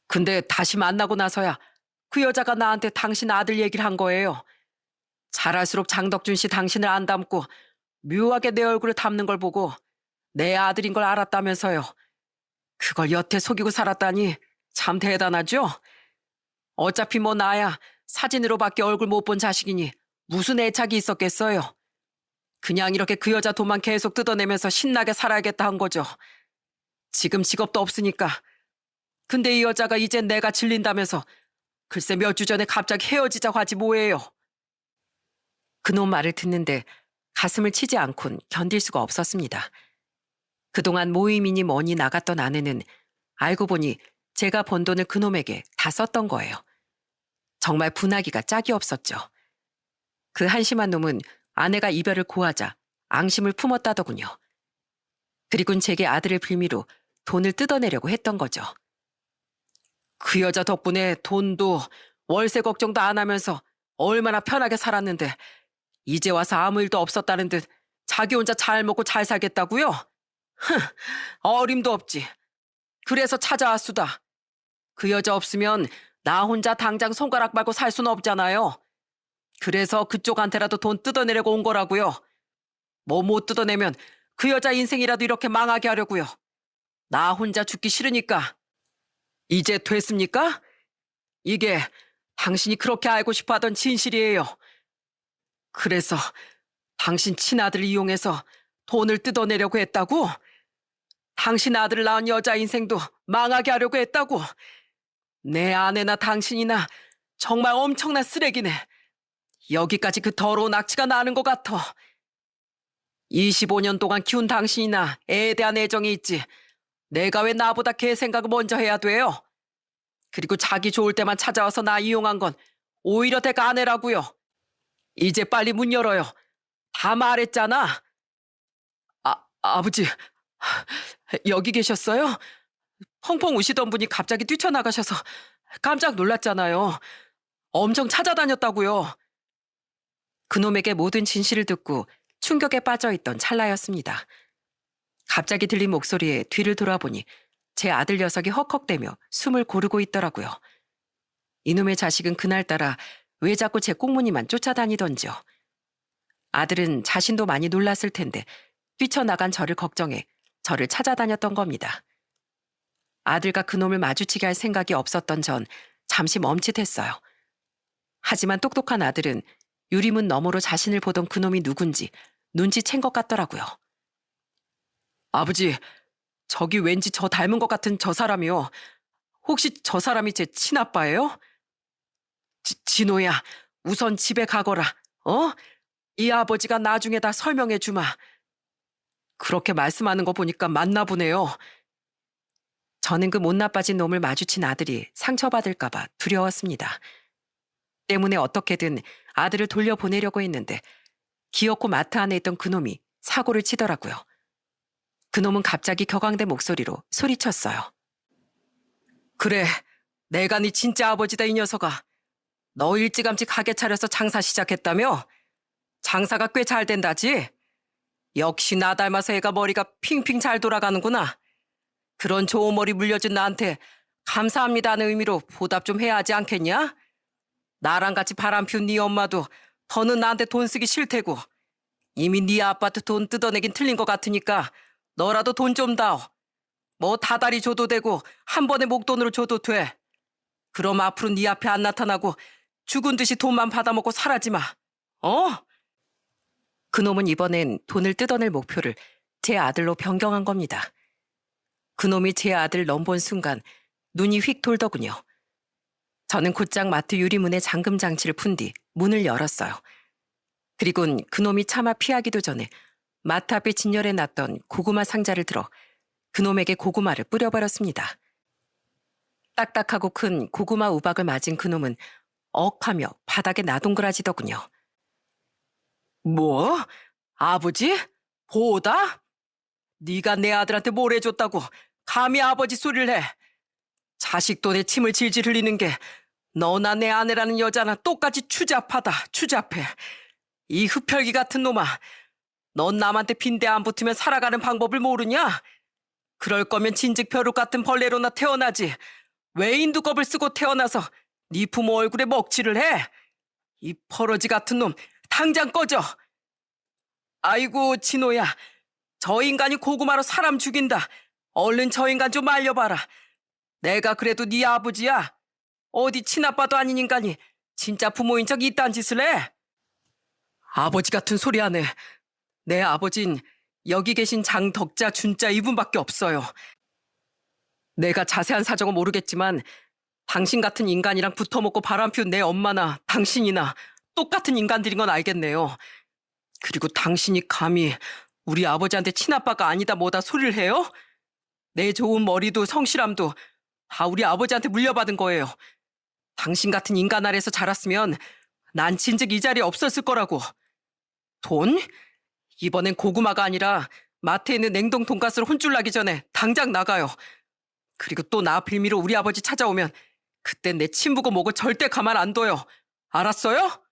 Speaker 1: 근데 다시 만나고 나서야 그 여자가 나한테 당신 아들 얘기를 한 거예요. 잘할수록 장덕준 씨 당신을 안 닮고 묘하게 내 얼굴을 닮는 걸 보고 내 아들인 걸 알았다면서요. 그걸 여태 속이고 살았다니 참 대단하죠? 어차피 뭐 나야 사진으로밖에 얼굴 못 본 자식이니 무슨 애착이 있었겠어요. 그냥 이렇게 그 여자 돈만 계속 뜯어내면서 신나게 살아야겠다 한 거죠. 지금 직업도 없으니까. 근데 이 여자가 이젠 내가 질린다면서 글쎄 몇 주 전에 갑자기 헤어지자고 하지 뭐예요. 그놈 말을 듣는데 가슴을 치지 않곤 견딜 수가 없었습니다. 그동안 모임이니 뭐니 나갔던 아내는 알고 보니 제가 번 돈을 그놈에게 다 썼던 거예요. 정말 분하기가 짝이 없었죠. 그 한심한 놈은 아내가 이별을 고하자 앙심을 품었다더군요. 그리곤 제게 아들을 빌미로 돈을 뜯어내려고 했던 거죠. 그 여자 덕분에 돈도 월세 걱정도 안 하면서 얼마나 편하게 살았는데 이제 와서 아무 일도 없었다는 듯 자기 혼자 잘 먹고 잘 살겠다고요? 흥, 어림도 없지. 그래서 찾아왔수다. 그 여자 없으면 나 혼자 당장 손가락 말고 살 수는 없잖아요. 그래서 그쪽한테라도 돈 뜯어내려고 온 거라고요. 뭐 못 뜯어내면 그 여자 인생이라도 이렇게 망하게 하려고요. 나 혼자 죽기 싫으니까. 이제 됐습니까? 이게 당신이 그렇게 알고 싶어 하던 진실이에요. 그래서 당신 친아들을 이용해서 돈을 뜯어내려고 했다고? 당신 아들을 낳은 여자 인생도 망하게 하려고 했다고? 내 아내나 당신이나 정말 엄청난 쓰레기네. 여기까지 그 더러운 악취가 나는 것 같아. 25년 동안 키운 당신이나 애에 대한 애정이 있지. 내가 왜 나보다 걔 생각을 먼저 해야 돼요? 그리고 자기 좋을 때만 찾아와서 나 이용한 건 오히려 내가 아내라고요. 이제 빨리 문 열어요. 다 말했잖아. 아버지, 여기 계셨어요? 펑펑 우시던 분이 갑자기 뛰쳐나가셔서 깜짝 놀랐잖아요. 엄청 찾아다녔다고요. 그놈에게 모든 진실을 듣고 충격에 빠져있던 찰나였습니다. 갑자기 들린 목소리에 뒤를 돌아보니 제 아들 녀석이 헉헉대며 숨을 고르고 있더라고요. 이놈의 자식은 그날따라 왜 자꾸 제 꽁무니만 쫓아다니던지요. 아들은 자신도 많이 놀랐을 텐데 뛰쳐나간 저를 걱정해 저를 찾아다녔던 겁니다. 아들과 그놈을 마주치게 할 생각이 없었던 전 잠시 멈칫했어요. 하지만 똑똑한 아들은 유리문 너머로 자신을 보던 그놈이 누군지 눈치챈 것 같더라고요. 아버지, 저기 왠지 저 닮은 것 같은 저 사람이요. 혹시 저 사람이 제 친아빠예요? 진호야, 우선 집에 가거라. 어? 이 아버지가 나중에 다 설명해 주마. 그렇게 말씀하는 거 보니까 맞나 보네요. 저는 그 못 나빠진 놈을 마주친 아들이 상처받을까 봐 두려웠습니다. 때문에 어떻게든 아들을 돌려보내려고 했는데 기어코 마트 안에 있던 그놈이 사고를 치더라고요. 그놈은 갑자기 격앙된 목소리로 소리쳤어요. 그래, 내가 네 진짜 아버지다 이 녀석아. 너 일찌감치 가게 차려서 장사 시작했다며? 장사가 꽤 잘 된다지? 역시 나 닮아서 애가 머리가 핑핑 잘 돌아가는구나. 그런 좋은 머리 물려준 나한테 감사합니다는 의미로 보답 좀 해야 하지 않겠냐? 나랑 같이 바람 피운 네 엄마도 더는 나한테 돈 쓰기 싫대고 이미 네 아빠한테 돈 뜯어내긴 틀린 것 같으니까 너라도 돈 좀 다오. 뭐 다달이 줘도 되고 한 번에 목돈으로 줘도 돼. 그럼 앞으로 네 앞에 안 나타나고 죽은 듯이 돈만 받아먹고 살아지 마. 어? 그놈은 이번엔 돈을 뜯어낼 목표를 제 아들로 변경한 겁니다. 그놈이 제 아들 넘본 순간 눈이 휙 돌더군요. 저는 곧장 마트 유리문에 잠금 장치를 푼 뒤 문을 열었어요. 그리곤 그놈이 차마 피하기도 전에 마트 앞에 진열해 놨던 고구마 상자를 들어 그놈에게 고구마를 뿌려버렸습니다. 딱딱하고 큰 고구마 우박을 맞은 그놈은 억하며 바닥에 나동그라지더군요. 뭐? 아버지? 보다? 네가 내 아들한테 뭘 해줬다고 감히 아버지 소리를 해. 자식 돈에 침을 질질 흘리는 게 너나 내 아내라는 여자나 똑같이 추잡하다. 추잡해. 이 흡혈귀 같은 놈아. 넌 남한테 빈대 안 붙으면 살아가는 방법을 모르냐? 그럴 거면 진즉 벼룩 같은 벌레로나 태어나지. 왜 인두껍을 쓰고 태어나서 네 부모 얼굴에 먹칠을 해? 이 퍼러지 같은 놈 당장 꺼져. 아이고, 진호야. 저 인간이 고구마로 사람 죽인다. 얼른 저 인간 좀 말려봐라. 내가 그래도 네 아버지야. 어디 친아빠도 아닌 인간이 진짜 부모인 척 이딴 짓을 해? 아버지 같은 소리 하네. 내 아버진 여기 계신 장덕자, 준자 이분밖에 없어요. 내가 자세한 사정은 모르겠지만 당신 같은 인간이랑 붙어먹고 바람 피운 내 엄마나 당신이나 똑같은 인간들인 건 알겠네요. 그리고 당신이 감히 우리 아버지한테 친아빠가 아니다 뭐다 소리를 해요? 내 좋은 머리도 성실함도 다 우리 아버지한테 물려받은 거예요. 당신 같은 인간 아래서 자랐으면 난 진즉 이 자리에 없었을 거라고. 돈? 이번엔 고구마가 아니라 마트에 있는 냉동 돈가스를 혼쭐 나기 전에 당장 나가요. 그리고 또 나 빌미로 우리 아버지 찾아오면 그땐 내 친부고 뭐고 절대 가만 안 둬요. 알았어요?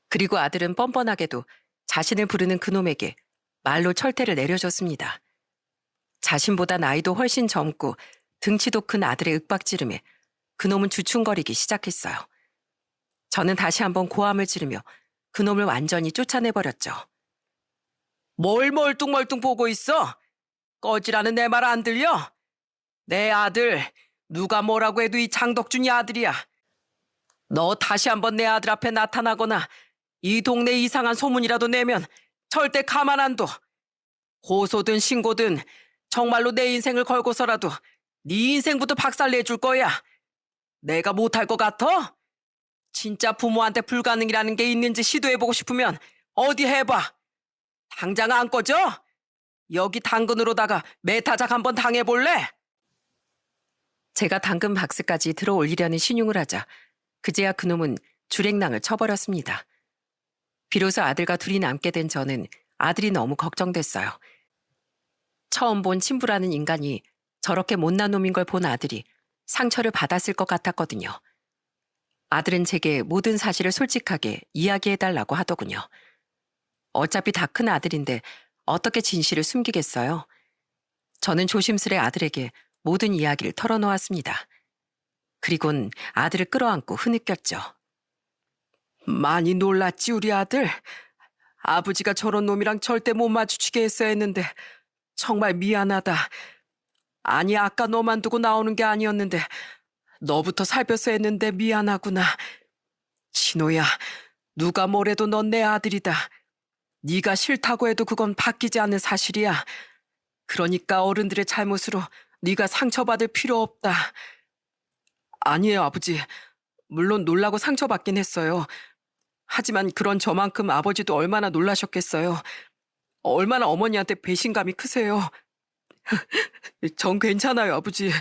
Speaker 1: 그리고 아들은 뻔뻔하게도 자신을 부르는 그놈에게 말로 철퇴를 내려줬습니다. 자신보다 나이도 훨씬 젊고 등치도 큰 아들의 윽박지름에 그놈은 주춤거리기 시작했어요. 저는 다시 한번 고함을 지르며 그놈을 완전히 쫓아내버렸죠. 뭘 멀뚱멀뚱 보고 있어? 꺼지라는 내 말 안 들려? 내 아들, 누가 뭐라고 해도 이 장덕준이 아들이야. 너 다시 한번 내 아들 앞에 나타나거나 이 동네 이상한 소문이라도 내면 절대 가만 안 둬. 고소든 신고든 정말로 내 인생을 걸고서라도 네 인생부터 박살내줄 거야. 내가 못할 것 같아? 진짜 부모한테 불가능이라는 게 있는지 시도해보고 싶으면 어디 해봐. 당장 안 꺼져? 여기 당근으로다가 메타작 한번 당해볼래? 제가 당근 박스까지 들어올리려는 신용을 하자 그제야 그놈은 주랭랑을 쳐버렸습니다. 비로소 아들과 둘이 남게 된 저는 아들이 너무 걱정됐어요. 처음 본 친부라는 인간이 저렇게 못난 놈인 걸 본 아들이 상처를 받았을 것 같았거든요. 아들은 제게 모든 사실을 솔직하게 이야기해달라고 하더군요. 어차피 다 큰 아들인데 어떻게 진실을 숨기겠어요? 저는 조심스레 아들에게 모든 이야기를 털어놓았습니다. 그리곤 아들을 끌어안고 흐느꼈죠. 많이 놀랐지 우리 아들. 아버지가 저런 놈이랑 절대 못 마주치게 했어야 했는데 정말 미안하다. 아니 아까 너만 두고 나오는 게 아니었는데 너부터 살폈어야 했는데 미안하구나. 진호야, 누가 뭐래도 넌 내 아들이다. 네가 싫다고 해도 그건 바뀌지 않는 사실이야. 그러니까 어른들의 잘못으로 네가 상처받을 필요 없다. 아니에요, 아버지. 물론 놀라고 상처받긴 했어요. 하지만 그런 저만큼 아버지도 얼마나 놀라셨겠어요. 얼마나 어머니한테 배신감이 크세요. 전 괜찮아요, 아버지.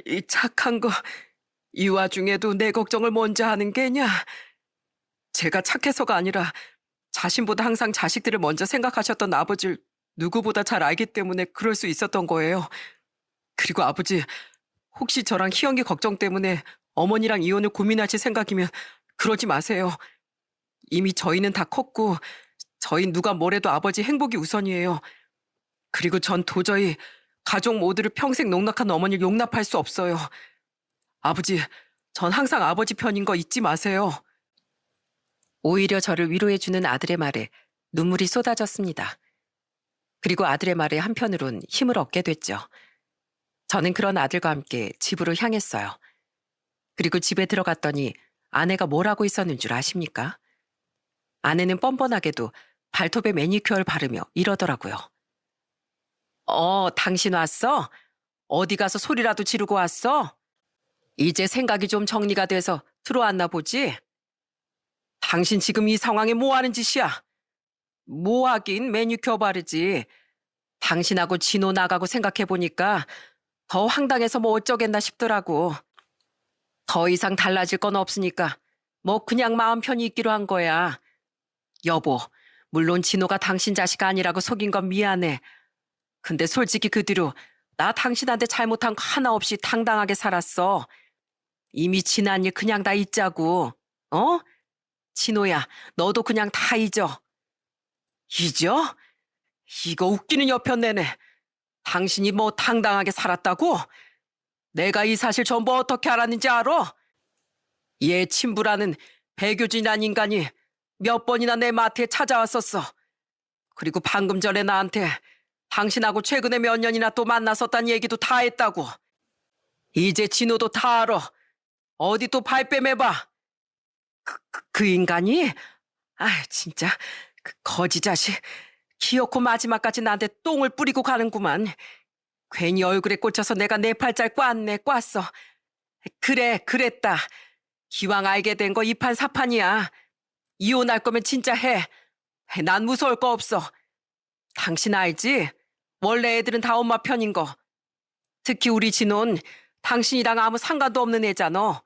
Speaker 1: 이 착한 거, 이 와중에도 내 걱정을 먼저 하는 게냐? 제가 착해서가 아니라 자신보다 항상 자식들을 먼저 생각하셨던 아버지를 누구보다 잘 알기 때문에 그럴 수 있었던 거예요. 그리고 아버지, 혹시 저랑 희영이 걱정 때문에 어머니랑 이혼을 고민하실 생각이면 그러지 마세요. 이미 저희는 다 컸고 저희 누가 뭐래도 아버지 행복이 우선이에요. 그리고 전 도저히 가족 모두를 평생 농락한 어머니를 용납할 수 없어요. 아버지, 전 항상 아버지 편인 거 잊지 마세요. 오히려 저를 위로해주는 아들의 말에 눈물이 쏟아졌습니다. 그리고 아들의 말에 한편으론 힘을 얻게 됐죠. 저는 그런 아들과 함께 집으로 향했어요. 그리고 집에 들어갔더니 아내가 뭘 하고 있었는 줄 아십니까? 아내는 뻔뻔하게도 발톱에 매니큐어를 바르며 이러더라고요. 당신 왔어? 어디 가서 소리라도 지르고 왔어? 이제 생각이 좀 정리가 돼서 들어왔나 보지? 당신 지금 이 상황에 뭐 하는 짓이야? 뭐 하긴 매니큐어 바르지. 당신하고 진호 나가고 생각해보니까 더 황당해서 뭐 어쩌겠나 싶더라고. 더 이상 달라질 건 없으니까 뭐 그냥 마음 편히 있기로 한 거야. 여보, 물론 진호가 당신 자식 아니라고 속인 건 미안해. 근데 솔직히 그 뒤로 나 당신한테 잘못한 거 하나 없이 당당하게 살았어. 이미 지난 일 그냥 다 잊자고. 어? 진호야, 너도 그냥 다 잊어. 잊어? 이거 웃기는 여편 내내. 당신이 뭐 당당하게 살았다고? 내가 이 사실 전부 어떻게 알았는지 알아? 얘 친부라는 배교진이란 인간이 몇 번이나 내 마트에 찾아왔었어. 그리고 방금 전에 나한테 당신하고 최근에 몇 년이나 또 만났었단 얘기도 다 했다고. 이제 진호도 다 알아. 어디 또 발뺌해봐. 그 인간이? 아, 진짜 그 거지 자식. 기어코 마지막까지 나한테 똥을 뿌리고 가는구만. 괜히 얼굴에 꽂혀서 내가 네 팔잘 꽈어. 그래, 그랬다. 기왕 알게 된 거 이판사판이야. 이혼할 거면 진짜 해. 난 무서울 거 없어. 당신 알지? 원래 애들은 다 엄마 편인 거. 특히 우리 진호는 당신이랑 아무 상관도 없는 애잖아.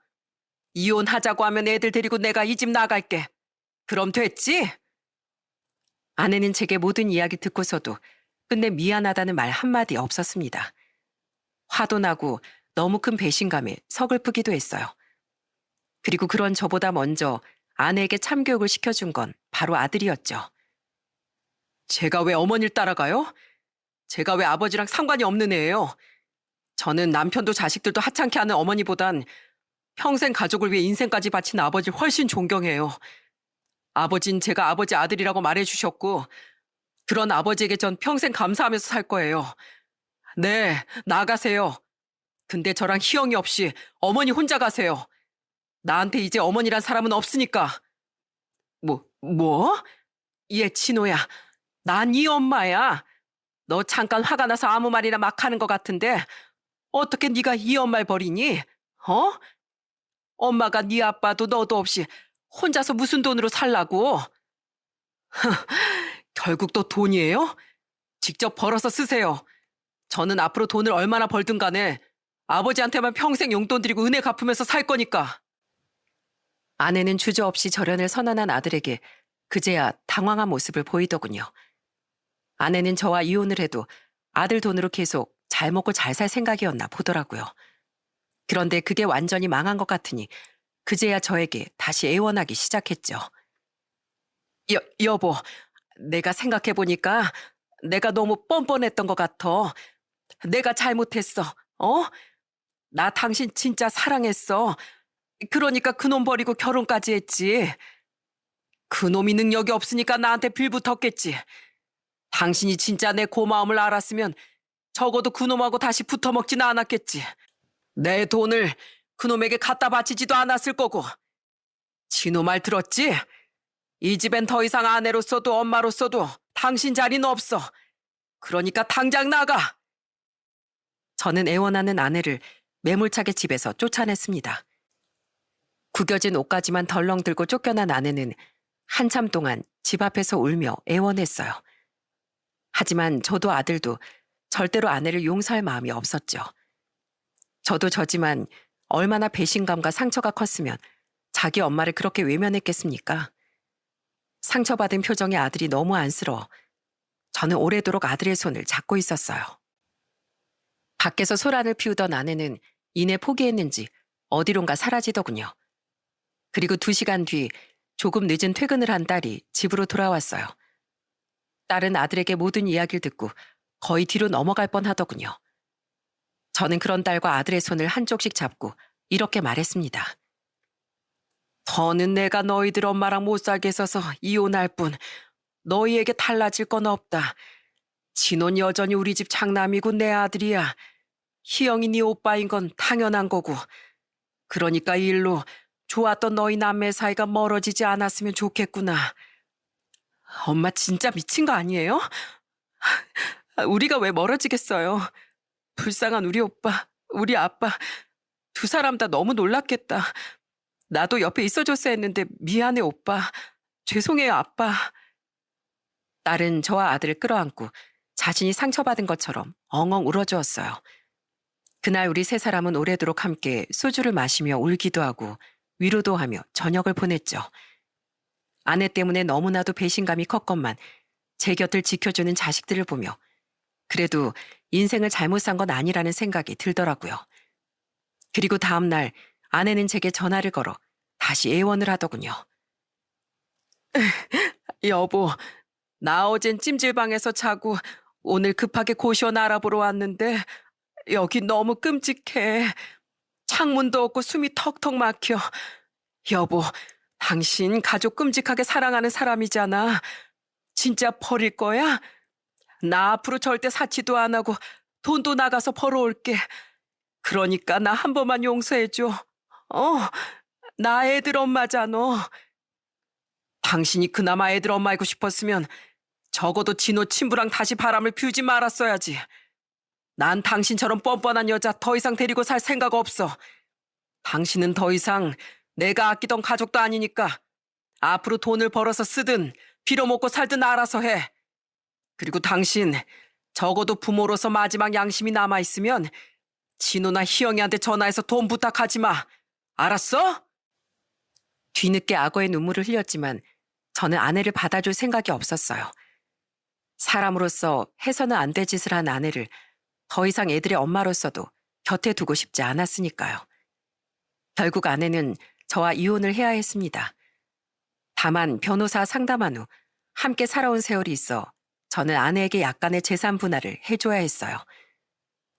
Speaker 1: 이혼하자고 하면 애들 데리고 내가 이 집 나갈게. 그럼 됐지? 아내는 제게 모든 이야기 듣고서도 끝내 미안하다는 말 한마디 없었습니다. 화도 나고 너무 큰 배신감에 서글프기도 했어요. 그리고 그런 저보다 먼저 아내에게 참교육을 시켜준 건 바로 아들이었죠. 제가 왜 어머니를 따라가요? 제가 왜 아버지랑 상관이 없는 애예요? 저는 남편도 자식들도 하찮게 하는 어머니보단 평생 가족을 위해 인생까지 바친 아버지를 훨씬 존경해요. 아버진 제가 아버지 아들이라고 말해주셨고 그런 아버지에게 전 평생 감사하면서 살 거예요. 네, 나가세요. 근데 저랑 희영이 없이 어머니 혼자 가세요. 나한테 이제 어머니란 사람은 없으니까. 뭐? 얘 진호야. 난 이 엄마야. 너 잠깐 화가 나서 아무 말이나 막 하는 것 같은데 어떻게 네가 이 엄마를 버리니? 어? 엄마가 네 아빠도 너도 없이 혼자서 무슨 돈으로 살라고? 결국 또 돈이에요? 직접 벌어서 쓰세요. 저는 앞으로 돈을 얼마나 벌든 간에 아버지한테만 평생 용돈 드리고 은혜 갚으면서 살 거니까. 아내는 주저없이 절연을 선언한 아들에게 그제야 당황한 모습을 보이더군요. 아내는 저와 이혼을 해도 아들 돈으로 계속 잘 먹고 잘 살 생각이었나 보더라고요. 그런데 그게 완전히 망한 것 같으니 그제야 저에게 다시 애원하기 시작했죠. 여보, 내가 생각해보니까 내가 너무 뻔뻔했던 것 같아. 내가 잘못했어. 나 당신 진짜 사랑했어. 그러니까 그놈 버리고 결혼까지 했지. 그놈이 능력이 없으니까 나한테 빌붙었겠지. 당신이 진짜 내 고마움을 알았으면 적어도 그놈하고 다시 붙어먹지는 않았겠지. 내 돈을 그놈에게 갖다 바치지도 않았을 거고. 진호 말 들었지? 이 집엔 더 이상 아내로서도 엄마로서도 당신 자리는 없어. 그러니까 당장 나가. 저는 애원하는 아내를 매몰차게 집에서 쫓아냈습니다. 구겨진 옷까지만 덜렁 들고 쫓겨난 아내는 한참 동안 집 앞에서 울며 애원했어요. 하지만 저도 아들도 절대로 아내를 용서할 마음이 없었죠. 저도 저지만 얼마나 배신감과 상처가 컸으면 자기 엄마를 그렇게 외면했겠습니까? 상처받은 표정의 아들이 너무 안쓰러워 저는 오래도록 아들의 손을 잡고 있었어요. 밖에서 소란을 피우던 아내는 이내 포기했는지 어디론가 사라지더군요. 그리고 2시간 뒤 조금 늦은 퇴근을 한 딸이 집으로 돌아왔어요. 딸은 아들에게 모든 이야기를 듣고 거의 뒤로 넘어갈 뻔하더군요. 저는 그런 딸과 아들의 손을 한쪽씩 잡고 이렇게 말했습니다. 더는 내가 너희들 엄마랑 못 살게 해서 이혼할 뿐 너희에게 달라질 건 없다. 진호는 여전히 우리 집 장남이고 내 아들이야. 희영이 네 오빠인 건 당연한 거고. 그러니까 이 일로 좋았던 너희 남매 사이가 멀어지지 않았으면 좋겠구나. 엄마 진짜 미친 거 아니에요? 우리가 왜 멀어지겠어요? 불쌍한 우리 오빠, 우리 아빠 두 사람 다 너무 놀랐겠다. 나도 옆에 있어줬어야 했는데 미안해 오빠. 죄송해요 아빠. 딸은 저와 아들을 끌어안고 자신이 상처받은 것처럼 엉엉 울어주었어요. 그날 우리 3사람은 오래도록 함께 소주를 마시며 울기도 하고 위로도 하며 저녁을 보냈죠. 아내 때문에 너무나도 배신감이 컸건만 제 곁을 지켜주는 자식들을 보며 그래도 인생을 잘못 산 건 아니라는 생각이 들더라고요. 그리고 다음 날 아내는 제게 전화를 걸어 다시 애원을 하더군요. 여보, 나 어젠 찜질방에서 자고 오늘 급하게 고시원 알아보러 왔는데 여기 너무 끔찍해. 창문도 없고 숨이 턱턱 막혀. 여보, 당신 가족 끔찍하게 사랑하는 사람이잖아. 진짜 버릴 거야? 나 앞으로 절대 사치도 안 하고 돈도 나가서 벌어올게. 그러니까 나 한 번만 용서해줘. 어, 나 애들 엄마잖아. 당신이 그나마 애들 엄마이고 싶었으면 적어도 진호 친부랑 다시 바람을 피우지 말았어야지. 난 당신처럼 뻔뻔한 여자 더 이상 데리고 살 생각 없어. 당신은 더 이상 내가 아끼던 가족도 아니니까 앞으로 돈을 벌어서 쓰든 빌어먹고 살든 알아서 해. 그리고 당신 적어도 부모로서 마지막 양심이 남아있으면 진호나 희영이한테 전화해서 돈 부탁하지 마. 알았어? 뒤늦게 악어의 눈물을 흘렸지만 저는 아내를 받아줄 생각이 없었어요. 사람으로서 해서는 안 될 짓을 한 아내를 더 이상 애들의 엄마로서도 곁에 두고 싶지 않았으니까요. 결국 아내는 저와 이혼을 해야 했습니다. 다만 변호사 상담한 후 함께 살아온 세월이 있어 저는 아내에게 약간의 재산 분할을 해줘야 했어요.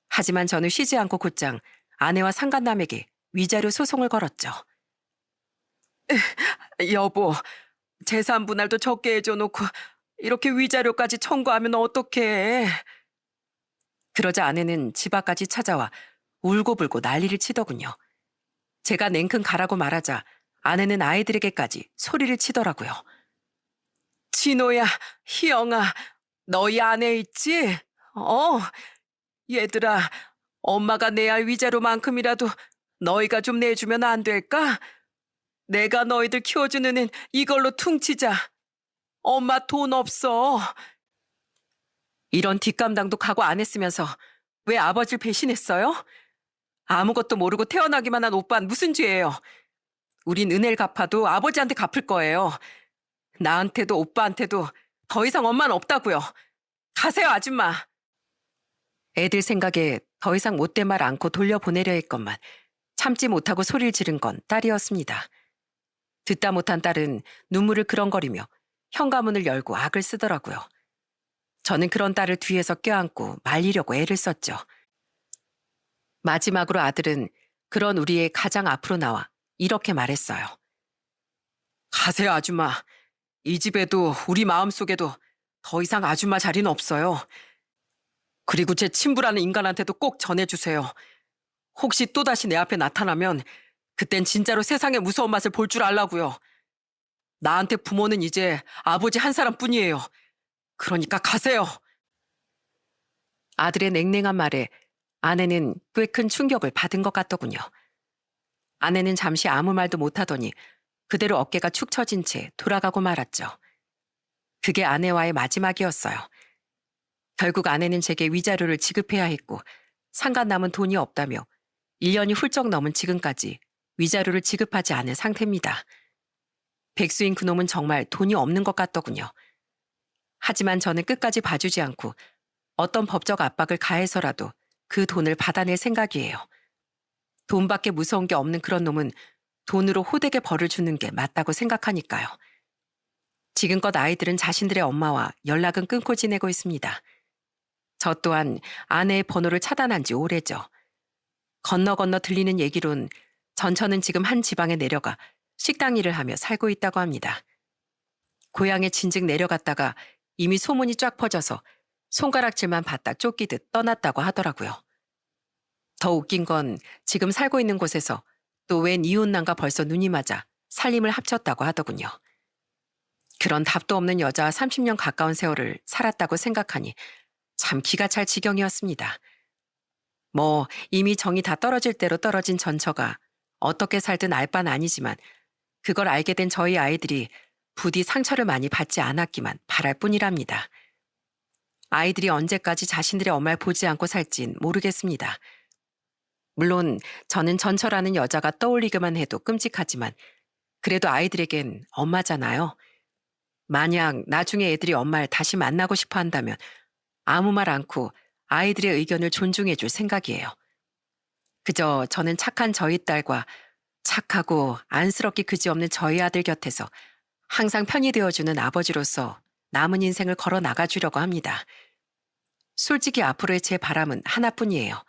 Speaker 1: 하지만 저는 쉬지 않고 곧장 아내와 상간남에게 위자료 소송을 걸었죠. 여보, 재산 분할도 적게 해줘놓고 이렇게 위자료까지 청구하면 어떡해. 그러자 아내는 집 앞까지 찾아와 울고불고 난리를 치더군요. 제가 냉큼 가라고 말하자 아내는 아이들에게까지 소리를 치더라고요. 진호야, 희영아, 너희 안에 있지? 얘들아, 엄마가 내야 할 위자료만큼이라도 너희가 좀 내주면 안 될까? 내가 너희들 키워주는 애 이걸로 퉁치자. 엄마 돈 없어. 이런 뒷감당도 각오 안 했으면서 왜 아버지를 배신했어요? 아무것도 모르고 태어나기만 한 오빠는 무슨 죄예요? 우린 은혜를 갚아도 아버지한테 갚을 거예요. 나한테도 오빠한테도 더 이상 엄마는 없다고요. 가세요, 아줌마. 애들 생각에 더 이상 못된 말 않고 돌려보내려 했건만 참지 못하고 소리를 지른 건 딸이었습니다. 듣다 못한 딸은 눈물을 그렁거리며 현관문을 열고 악을 쓰더라고요. 저는 그런 딸을 뒤에서 껴안고 말리려고 애를 썼죠. 마지막으로 아들은 그런 우리의 가장 앞으로 나와 이렇게 말했어요. 가세요, 아줌마. 이 집에도 우리 마음속에도 더 이상 아줌마 자리는 없어요. 그리고 제 친부라는 인간한테도 꼭 전해주세요. 혹시 또다시 내 앞에 나타나면 그땐 진짜로 세상의 무서운 맛을 볼 줄 알라고요. 나한테 부모는 이제 아버지 한 사람뿐이에요. 그러니까 가세요. 아들의 냉랭한 말에 아내는 꽤 큰 충격을 받은 것 같더군요. 아내는 잠시 아무 말도 못하더니 그대로 어깨가 축 처진 채 돌아가고 말았죠. 그게 아내와의 마지막이었어요. 결국 아내는 제게 위자료를 지급해야 했고 상간 남은 돈이 없다며 1년이 훌쩍 넘은 지금까지 위자료를 지급하지 않은 상태입니다. 백수인 그놈은 정말 돈이 없는 것 같더군요. 하지만 저는 끝까지 봐주지 않고 어떤 법적 압박을 가해서라도 그 돈을 받아낼 생각이에요. 돈밖에 무서운 게 없는 그런 놈은 돈으로 호되게 벌을 주는 게 맞다고 생각하니까요. 지금껏 아이들은 자신들의 엄마와 연락은 끊고 지내고 있습니다. 저 또한 아내의 번호를 차단한 지 오래죠. 건너 들리는 얘기론 전처는 지금 한 지방에 내려가 식당 일을 하며 살고 있다고 합니다. 고향에 진즉 내려갔다가 이미 소문이 쫙 퍼져서 손가락질만 받다 쫓기듯 떠났다고 하더라고요. 더 웃긴 건 지금 살고 있는 곳에서 또 웬 이혼남과 벌써 눈이 맞아 살림을 합쳤다고 하더군요. 그런 답도 없는 여자와 30년 가까운 세월을 살았다고 생각하니 참 기가 찰 지경이었습니다. 뭐 이미 정이 다 떨어질 대로 떨어진 전처가 어떻게 살든 알 바는 아니지만 그걸 알게 된 저희 아이들이 부디 상처를 많이 받지 않았기만 바랄 뿐이랍니다. 아이들이 언제까지 자신들의 엄마를 보지 않고 살진 모르겠습니다. 물론 저는 전처라는 여자가 떠올리기만 해도 끔찍하지만 그래도 아이들에겐 엄마잖아요. 만약 나중에 애들이 엄마를 다시 만나고 싶어 한다면 아무 말 않고 아이들의 의견을 존중해 줄 생각이에요. 그저 저는 착한 저희 딸과 착하고 안쓰럽기 그지없는 저희 아들 곁에서 항상 편이 되어주는 아버지로서 남은 인생을 걸어 나가주려고 합니다. 솔직히 앞으로의 제 바람은 하나뿐이에요.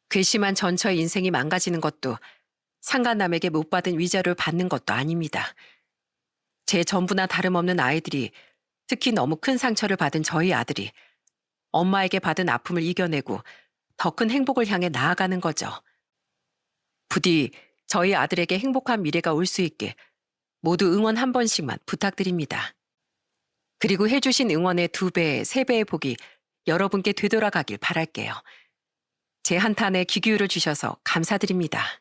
Speaker 1: 괘씸한 전처의 인생이 망가지는 것도 상간남에게 못 받은 위자료를 받는 것도 아닙니다. 제 전부나 다름없는 아이들이, 특히 너무 큰 상처를 받은 저희 아들이 엄마에게 받은 아픔을 이겨내고 더 큰 행복을 향해 나아가는 거죠. 부디 저희 아들에게 행복한 미래가 올 수 있게 모두 응원 한 번씩만 부탁드립니다. 그리고 해주신 응원의 2배, 3배의 복이 여러분께 되돌아가길 바랄게요. 제 한탄에 귀 기울여 주셔서 감사드립니다.